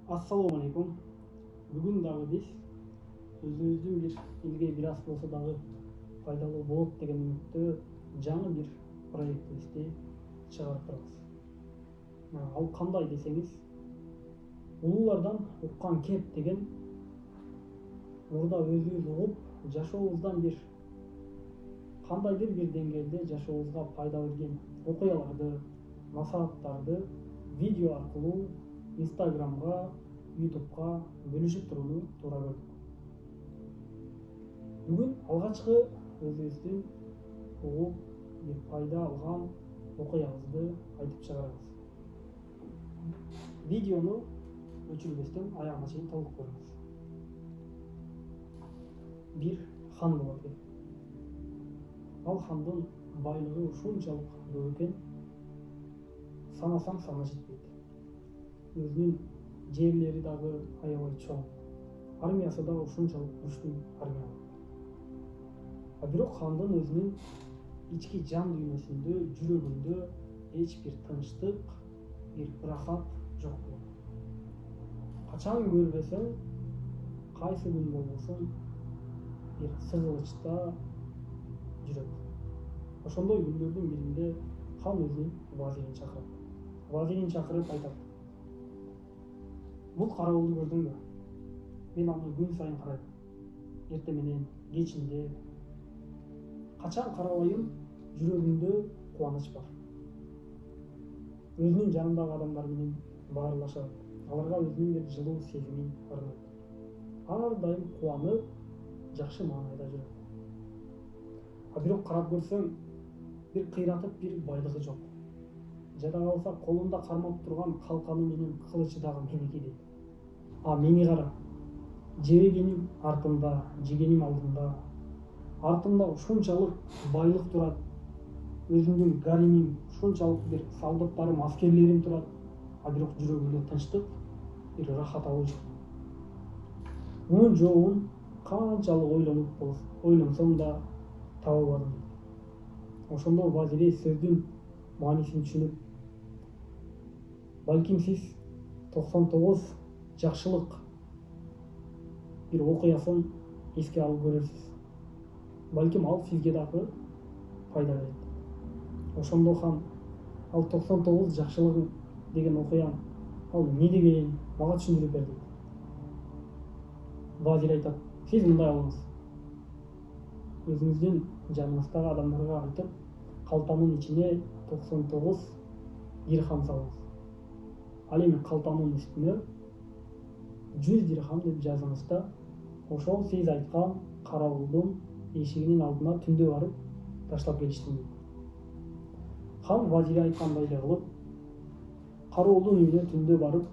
Ассалому алейкум. Бүгін дағы біз өзіміздің бір елге бір аз болса дағы пайдалы болады деген үмітті жаңа бір проектімізде шығарып тұрмыз. Ал қандай десеңіз, ұлылардан ұққан кеп деген мұрда өзіміз ұғып, жашауымыздан бір қандайдыр бір деңгейде жашауымызға пайда берген оқиғаларды, насихаттарды видео арқылы Инстаграмға, ютубқа бөлішіп тұруны тура көрдік. Бүгін алғашқы өзіміздің ұғып, бір пайда алған оқиғамызды айтып шығарамыз. Видеоны өшірместен аяғына шейін толық көріңіз. Bir хан болады. Ал хандың байлығы ушунчалык көп екен, санасаң саны жетпейді. Өзінің жерлері дағы аябай чоң, армиясы да ушунчалык күчтүү армия. Бирок хандын өзүнүн ички жан дүйнөсүндө, жүрөгүндө эч бир тынчтык, бир ырахат жок болот. Качан көрбөсөң, кайсы күн болбосун бир сыгылычта жүрөт. Ошондой күндөрдүн биринде хан өзүнүн вазирин чакырат. Вазирин чакырып айтат: "Бул карабулду көрдүңбү? Мен аны күн сайын карайм. Эртең менен, кечинде. Качан карабайым, жүрөгүмдө кубаныч бар. Өзүнүн жанындагы адамдар менен баарлашат. Аларга өзүнүн бир жылуу сезимин арнайт. Ар дайым кубанып, жакшы маанайда жүрөт. Бирок карап көрсөң, бир кыйратып бир байлыгы жок. Жада калса колунда кармап турган калканы менен кылычы дагы меники дейт. А мени кара, жебегеним артымда, жегеним алдымда. Артымда ушунчалык байлык турат. Өзүмдүн гаремим, ушунчалык бир солдаттарым, аскерлерим турат. Бирок жүрөгүмдө тынчтык, бир ырахат алуу жок. Мунун жообун канчалык ойлонсом да таба албадым. Ошондо вазири сөздүн маанисин түшүнүп: балким сиз 99 жакшылык бир окуясын эске алып көрөрсүз. Балким ал сизге дагы пайда берет. Ошондо хан ал 99 жакшылык деген окуян ал эмне деген мага түшүндүрүп берди. Вазир айтат: сиз мындай кылыңыз. Өзүңүздүн жаныңыздагы адамдарга айтып, калтанын ичине 99 дирхам салыңыз. Ал эми калтанын үстүнө 100 дирхам деп жазыңыз да, ошол сиз айткан карабулдун эшигинин алдына түндө барып таштап келиштим. Хан вазири айткандай эле кылып, карабулдун үйүнө түндө барып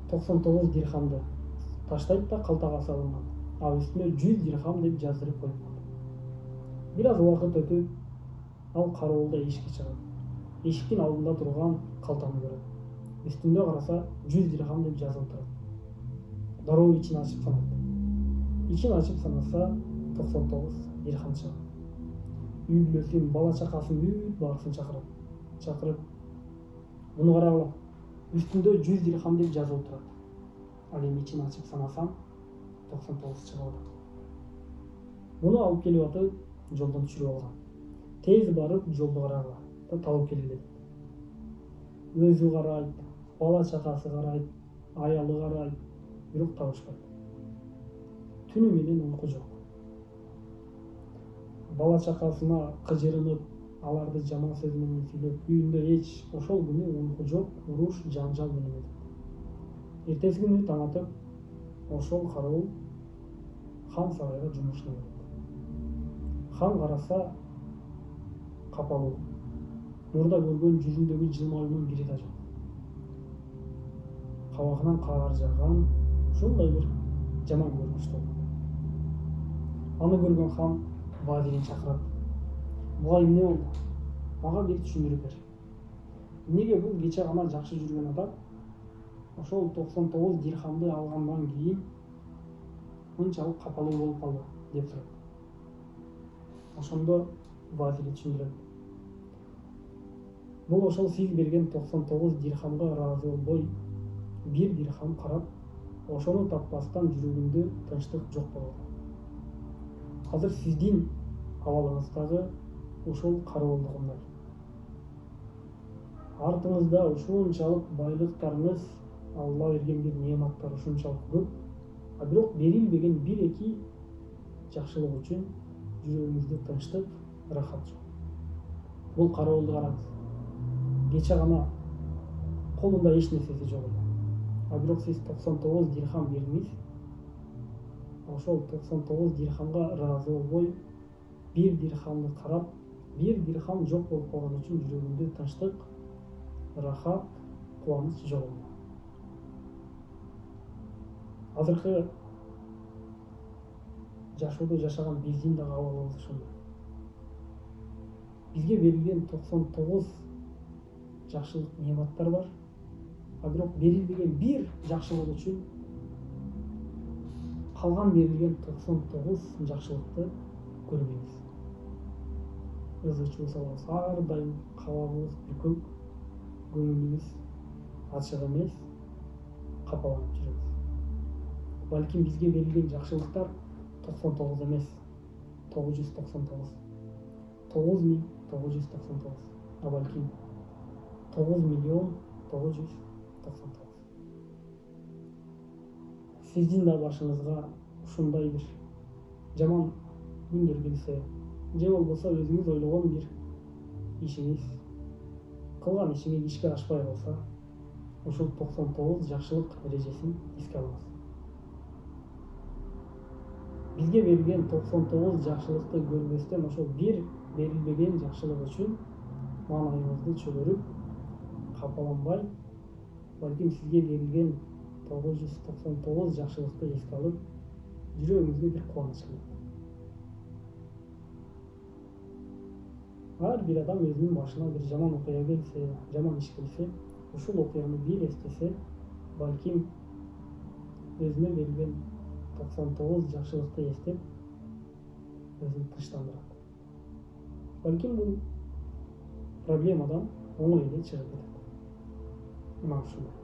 99 дирхамды таштайт да калтага салынган. А үстүнө 100 дирхам деп жаздырып коюлган. Бир аз убакыт өтүп, ал карабулда эшикке чыгат. Эшиктин алдында турган калтаны көрөт. Үстүндө караса 100 дирхам деп жазылып турат. Дароо ичин ачып санайт. Ичин ачып санаса 99 дирхам чыгат. Үй бүлөсүн, бала чакасын бүт баарысын чакырат. Чакырып: муну карагыла, үстүндө 100 дирхам деп жазылып турат. Ал эми ичин ачып санасам 99 чыгып атат. Муну алып келип атып жолдон түшүрүп алган. Тез барып жолду карагыла да табып келгиле дейт. Өзү карайт, бала чакасы карайт, аялы карайт, бирок табышпайт. Түнү менен уйку жок. Бала чакасына кыжырынып, аларды жаман сөз менен сүйлөп, үйүндө эч ошол күнү уйку жок, уруш, жаңжал менен өтөт. Эртеси күнү таң атып, ошол карабул хан сарайга жумушуна келет. Хан караса капалуу. Мурда көргөн жүзүндөгү жылмаюунун бири да жок. Кабагынан каар жааган, ушундай бир жаман көрүнүштө. Аны көргөн хан вазирин чакырат. Буга эмне болду? Мага бир түшүндүрүп бер. Эмнеге бул кече гана жакшы жүргөн адам ошол 99 дирхамды алгандан кийин мынчалык капалуу болуп калды деп сурайт. Ошондо вазири түшүндүрөт: бул ошол сиз берген 99 дирхамга ыраазы болбой, бир дирхам карап, ошону таппастан жүрөгүндө тынчтык жок болот. Азыр сиздин абалыңыздагы ушул кароолдугундай. Артыңызда ушунчалык байлыктарыңыз, Алла берген бир неаматтар ушунчалык көп, а бирок берилбеген бир-эки жакшылык үчүн жүрөгүңүздө тынчтык, рахат жок. Бул кароолду караңыз. Кече гана колунда эч нерсеси жок эле. А бирок сиз 99 дирхам бердиңиз. Ошол 99 дирхамга ыраазы болбой, бир дирхамды карап, бир дирхам жок болуп калган үчүн жүрөгүндө тынчтык, рахат, кубаныч жок. Азыркы жашоодо жашаган биздин дагы абалыбыз ушундай. Бизге берилген 99 жакшылык неаматтар бар, а бирок берилбеген бир жакшылык үчүн калган берилген 99 жакшылыкты көрбөйбүз. Ызы-чуу салабыз, ар дайым кабагыбыз бүркөк, көңүлүбүз ачык эмес, капаланып жүрөбүз. Балким бизге берилген жакшылыктар 99 эмес, 999, 9999, а балким 9.999. Сиздин да башыңызга ушундай бир жаман күндөр келсе, же болбосо өзүңүз ойлогон бир ишиңиз, кылган ишиңиз ишке ашпай калса, ушул 99 жакшылык эрежесин эске алыңыз. Бизге берилген 99 жакшылыкты көрбөстөн ошол бир берилбеген жакшылык үчүн маанайыбызды чөгөрүп, капаланбай, балким сизге берилген 999 жакшылыкты эске алып, жүрөгүңүзгө бир кубаныч келет. Ар бир адам өзүнүн башына бир жаман окуя келсе, жаман иш келсе, ушул окуяны бир эстесе, балким өзүнө берилген 99 жакшылыкты эстеп, өзүн тынчтандырат. Балким бул проблемадан оңой эле чыгып кетет. Мына ушундай.